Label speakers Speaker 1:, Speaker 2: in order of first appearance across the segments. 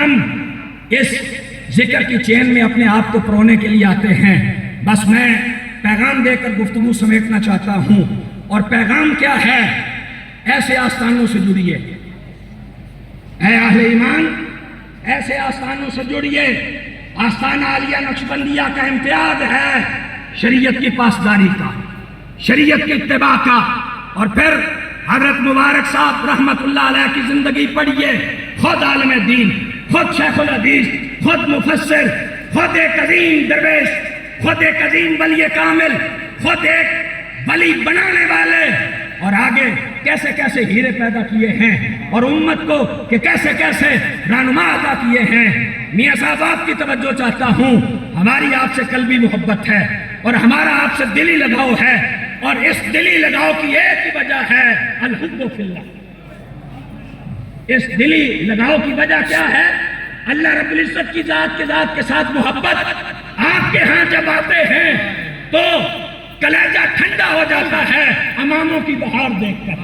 Speaker 1: ہم اس ذکر کی چین میں اپنے آپ کو پرونے کے لیے آتے ہیں۔ بس میں پیغام دے کر گفتگو سمیٹنا چاہتا ہوں، اور پیغام کیا ہے؟ ایسے آستانوں سے جڑیے اے اہل ایمان، ایسے آستانوں سے جڑیے۔ آستانہ عالیہ نقشبندیہ کا امتیاز ہے شریعت کی پاسداری کا، شریعت کی اتباع کا۔ اور پھر حضرت مبارک صاحب رحمت اللہ علیہ کی زندگی پڑھیے، خود عالم دین، خود شیخ الحدیث، خود مفسر، خود ایک عظیم درویش، خود ایک عظیم ولی کامل، خود ایک ولی بنانے والے، اور آگے کیسے کیسے ہیرے پیدا کیے ہیں، اور امت کو کہ کیسے کیسے رہنما عطا کیے ہیں۔ میاں صاحب آپ کی توجہ چاہتا ہوں، ہماری آپ سے قلبی محبت ہے، اور ہمارا آپ سے دلی لگاؤ ہے، اور اس دلی لگاؤ کی ایک ہی وجہ ہے الحب فی اللہ۔ اس دلی لگاؤ کی وجہ کیا ہے؟ اللہ رب العزت کی ذات کے ساتھ محبت۔ آپ کے ہاں جب آتے ہیں تو کلیجہ ٹھنڈا ہو جاتا ہے اماموں کی بہار دیکھ کر۔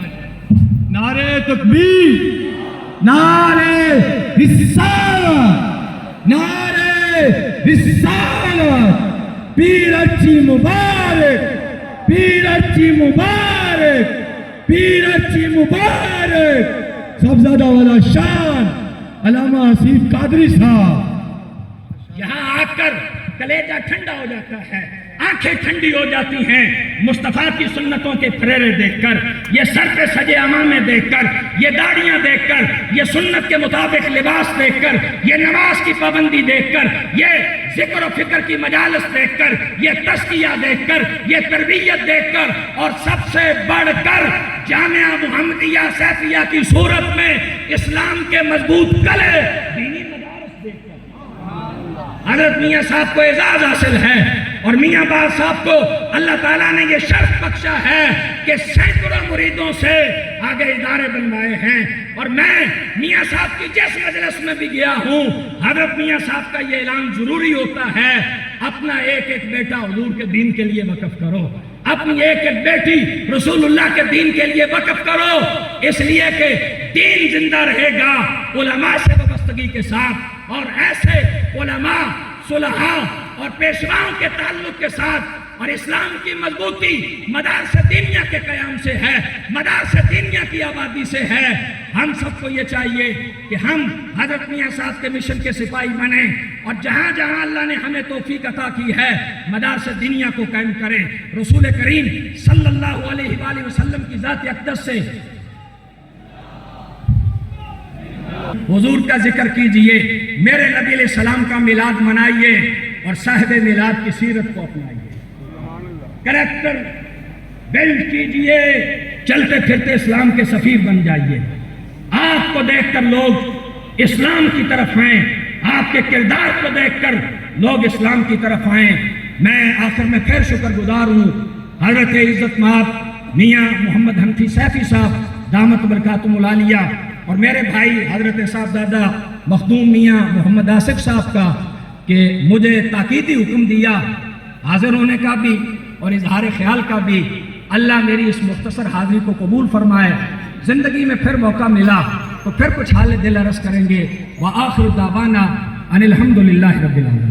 Speaker 2: نعرہ تکبیر، نعرہ رسالت، نعرہ رسالت، پیر اچھی مبارک، پیر اچھی مبارک، پیر اچھی مبارک۔ صاحبزادہ والا شان علامہ حسین قادری صاحب۔
Speaker 1: یہاں آ کر کلیجہ ٹھنڈا ہو جاتا ہے، آنکھیں ٹھنڈی ہو جاتی ہیں مصطفیٰ کی سنتوں کے پھریرے دیکھ کر، یہ سر پہ سجے امامے دیکھ کر، یہ داڑیاں دیکھ کر، یہ سنت کے مطابق لباس دیکھ کر، یہ نماز کی پابندی دیکھ کر، یہ ذکر و فکر کی مجالس دیکھ کر، یہ تزکیہ دیکھ کر، یہ تربیت دیکھ کر، اور سب سے بڑھ کر جامعہ محمدیہ سیفیہ کی صورت میں اسلام کے مضبوط قلعے دینی مدارس دیکھ کر حضرت میاں صاحب کو اعزاز حاصل ہے۔ اور میاں باز صاحب کو اللہ تعالیٰ نے یہ شرف بخشا ہے کہ سینکڑوں مریدوں سے آگے ادارے بنوائے ہیں۔ اور میں میاں صاحب کی جس مجلس میں بھی گیا ہوں، حضرت میاں صاحب کا یہ اعلان ضروری ہوتا ہے، اپنا ایک ایک بیٹا حضور کے دین کے لیے وقف کرو، اپنی ایک ایک بیٹی رسول اللہ کے دین کے لیے وقف کرو، اس لیے کہ دین زندہ رہے گا علماء سے وابستگی کے ساتھ، اور ایسے علماء، صلحاء اور پیشواؤں کے تعلق کے ساتھ، اور اسلام کی مضبوطی مدارس دینیہ کے قیام سے ہے، مدارس دینیہ کی آبادی سے ہے۔ ہم سب کو یہ چاہیے کہ ہم حضرت میاں صاحب کے مشن کے سپاہی بنیں، اور جہاں جہاں اللہ نے ہمیں توفیق عطا کی ہے مدارس دینیہ کو قائم کریں۔ رسول کریم صلی اللہ علیہ وآلہ وسلم کی ذات اقدس سے حضور کا ذکر کیجئے، میرے نبی علیہ السلام کا میلاد منائیے، اور صاحب میلاد کی سیرت کو اپنائیے، کریکٹر بلڈ کیجئے، چلتے پھرتے اسلام کے سفیر بن جائیے۔ آپ کو دیکھ کر لوگ اسلام کی طرف آئیں، آپ کے کردار کو دیکھ کر لوگ اسلام کی طرف آئیں۔ میں آخر میں پھر شکر گزار ہوں حضرت عزت مآب میاں محمد حنفی سیفی صاحب دامت برکاتہم العالیہ، اور میرے بھائی حضرت صاحبزادہ مخدوم میاں محمد آصف صاحب کا، کہ مجھے تاکیدی حکم دیا حاضر ہونے کا بھی اور اظہار خیال کا بھی۔ اللہ میری اس مختصر حاضری کو قبول فرمائے۔ زندگی میں پھر موقع ملا تو پھر کچھ حال دل عرض کریں گے۔ وآخر دعوانا ان الحمدللہ رب العالمین۔